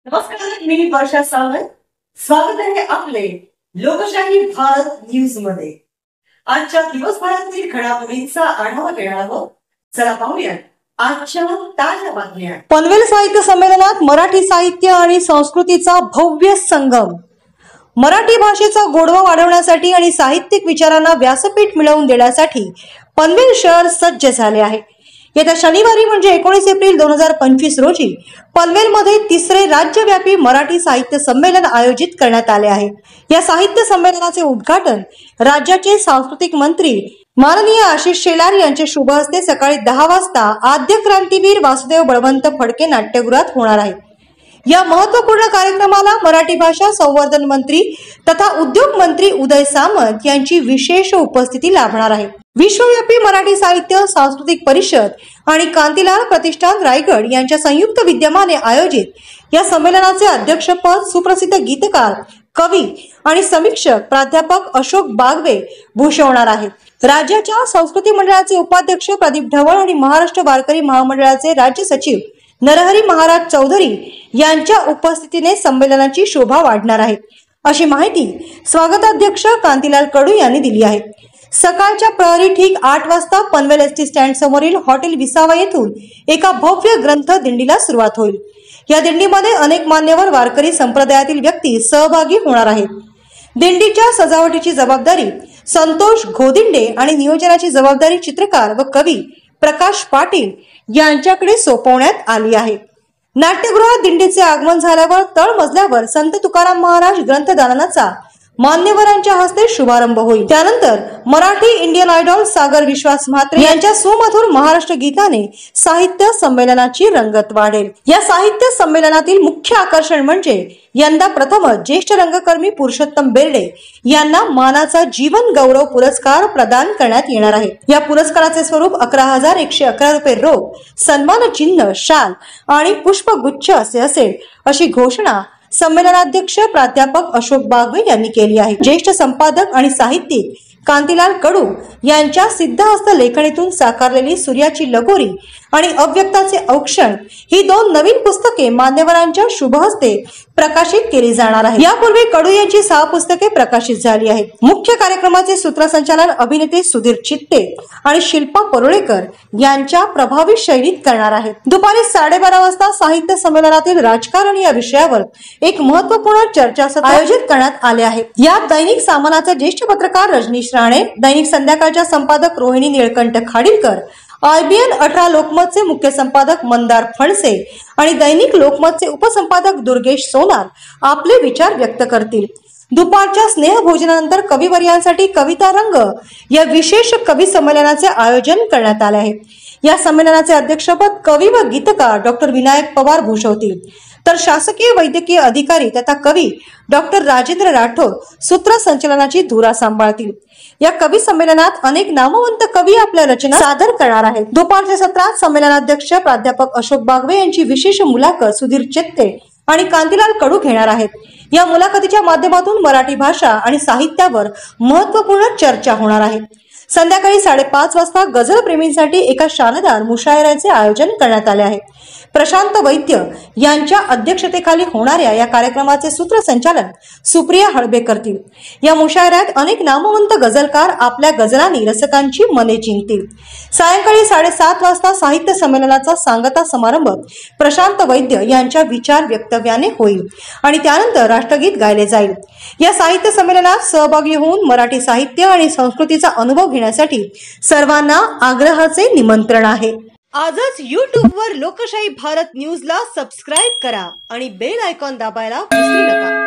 नमस्कार, मी वर्षा सावंत. स्वागत आहे आपले लोकशाही भारत न्यूज मध्ये. आजच्या दिवसभरातील घडामोडींचा आढावा घेणार आहोत. चला पाहूया आजच्या ताज्या बातम्या. पनवेल साहित्य संमेलनात मराठी साहित्य आणि संस्कृतीचा भव्य संगम. मराठी भाषेचा गोडवा वाढवण्यासाठी आणि साहित्यिक विचारांना व्यासपीठ मिळवून देण्यासाठी पनवेल शहर सज्ज झाले आहे. येत्या शनिवारी म्हणजे 19 एप्रिल 2025 रोजी पनवेलमध्ये तिसरे राज्यव्यापी मराठी साहित्य संमेलन आयोजित करण्यात आले आहे. या साहित्य संमेलनाचे उद्घाटन राज्याचे सांस्कृतिक मंत्री माननीय आशिष शेलार यांच्या शुभ हस्ते सकाळी 10 वाजता आद्य क्रांतीवीर वासुदेव बळवंत फडके नाट्यगृहात होणार आहे. या महत्त्वपूर्ण कार्यक्रमाला मराठी भाषा संवर्धन मंत्री तथा उद्योग मंत्री उदय सामंत यांची विशेष उपस्थिती लाभणार आहे. विश्वव्यापी मराठी साहित्य सांस्कृतिक परिषद आणि कांतीलाल प्रतिष्ठान रायगड यांच्या संयुक्त विद्यमाने आयोजित या संमेलनाचे अध्यक्षपद सुप्रसिद्ध गीतकार, कवी आणि समीक्षक प्राध्यापक अशोक बागवे भूषवणार आहेत. राज्याच्या संस्कृती मंडळाचे उपाध्यक्ष प्रदीप ढवळ आणि महाराष्ट्र वारकरी महामंडळाचे राज्य सचिव नरहरी महाराज चौधरी यांच्या उपस्थितीने संमेलनाची शोभा वाढणार आहे, अशी माहिती स्वागताध्यक्ष कांतीलाल कडू यांनी दिली आहे. सकाळच्या प्रहरी ठीक 8 वाजता पनवेल एसटी स्टँड समोरील हॉटेल विसावा येथून एका भव्य ग्रंथ दिंडीला सुरुवात होईल. या दिंडीमध्ये अनेक मान्यवर वारकरी संप्रदायातील व्यक्ती सहभागी होणार आहेत. दिंडीच्या सजावटीची जबाबदारी संतोष घोदिंडे आणि नियोजनाची जबाबदारी चित्रकार व कवी प्रकाश पाटील यांच्याकडे सोपवण्यात आली आहे. नाट्यगृहात दिंडीचे आगमन झाल्यावर तळमजल्यावर संत तुकाराम महाराज ग्रंथदालनाचा मान्यवरांच्या हस्ते शुभारंभ होईल. त्यानंतर मराठी इंडियन आयडॉल सागर विश्वास म्हात्रे यांच्या सुमधुर महाराष्ट्र गीताने साहित्य संमेलनाची रंगत वाढेल. या साहित्य संमेलनातील मुख्य आकर्षण म्हणजे यंदा प्रथमच ज्येष्ठ रंगकर्मी पुरुषोत्तम बेर्डे यांना मानाचा जीवन गौरव पुरस्कार प्रदान करण्यात येणार आहे. या पुरस्काराचे स्वरूप 11,111 रुपये रोख, सन्मान चिन्ह, शाल आणि पुष्पगुच्छ असे असेल, अशी घोषणा संमेलनाध्यक्ष प्राध्यापक अशोक बागवे यांनी केली आहे. ज्येष्ठ संपादक आणि साहित्यिक कांतीलाल कडू यांच्या सिद्धहस्त लेखणीतून साकारलेली सूर्याची लगोरी आणि अव्यक्ताचे औक्षण ही 2 नवीन पुस्तके मान्यवरांच्या शुभहस्ते प्रकाशित केली जाणार आहेत. यापूर्वी कडू यांची 6 पुस्तके प्रकाशित झाली आहेत. मुख्य कार्यक्रमाचे सूत्रसंचालन अभिनेते सुधीर चित्ते आणि शिल्पा परुळेकर यांच्या प्रभावी शैलीत करणार आहेत. दुपारी 12:30 वाजता साहित्य संमेलनातील राजकारण या विषयावर एक महत्त्वपूर्ण चर्चासत्र आयोजित करण्यात आले आहे. यात दैनिक सामानाचे ज्येष्ठ पत्रकार रजनीश राणे, दैनिक संध्याकाळच्या संपादक रोहिणी निळकंठ खाडीलकर, IBN 18 लोकमतचे मुख्य संपादक मंदार फणसे आणि दैनिक लोकमतचे उपसंपादक दुर्गेश सोनार आपले विचार व्यक्त करतील. दुपारच्या स्नेहभोजनानंतर कविवर्यांसाठी कविता रंग या विशेष कवी संमेलनाचे आयोजन करण्यात आले आहे. या संमेलनाचे अध्यक्षपद कवी व गीतकार डॉक्टर विनायक पवार भूषवतील, तर शासकीय वैद्यकीय अधिकारी तथा कवी डॉक्टर राजेंद्र राठोड सूत्रसंचालनाची धुरा सांभाळतील. या कवी संमेलनात अनेक नामवंत कवी आपल्या रचना सादर करणार आहेत. दुपारच्या सत्रात संमेलनाध्यक्ष प्राध्यापक अशोक बागवे यांची विशेष मुलाखत सुधीर चित्ते आणि कांतीलाल कडू घेणार आहेत. या मुलाखतीच्या माध्यमातून मराठी भाषा आणि साहित्यावर महत्त्वपूर्ण चर्चा होणार आहे. संध्याकाळी 5:30 वाजता गझल प्रेमींसाठी एका शानदार मुशायऱ्याचे आयोजन करण्यात आले आहे. प्रशांत वैद्य यांच्या अध्यक्षतेखाली होणाऱ्या या कार्यक्रमाचे सूत्रसंचालन सुप्रिया हळबे करतील. या मुशायऱ्यात अनेक नामवंत गझलकार आपल्या गझलांनी रसिकांची मने जिंकतील. सायंकाळी 7:30 वाजता साहित्य संमेलनाचा सांगता समारंभ प्रशांत वैद्य यांच्या विचार वक्तव्याने होईल आणि त्यानंतर राष्ट्रगीत गायले जाईल. या साहित्य संमेलनात सहभागी होऊन मराठी साहित्य आणि संस्कृतीचा अनुभव घेण्यासाठी सर्वांना आग्रहाचे निमंत्रण आहे. आजच YouTube वर लोकशाही भारत न्यूजला सबस्क्राईब करा आणि बेल आयकॉन दाबायला विसरू नका.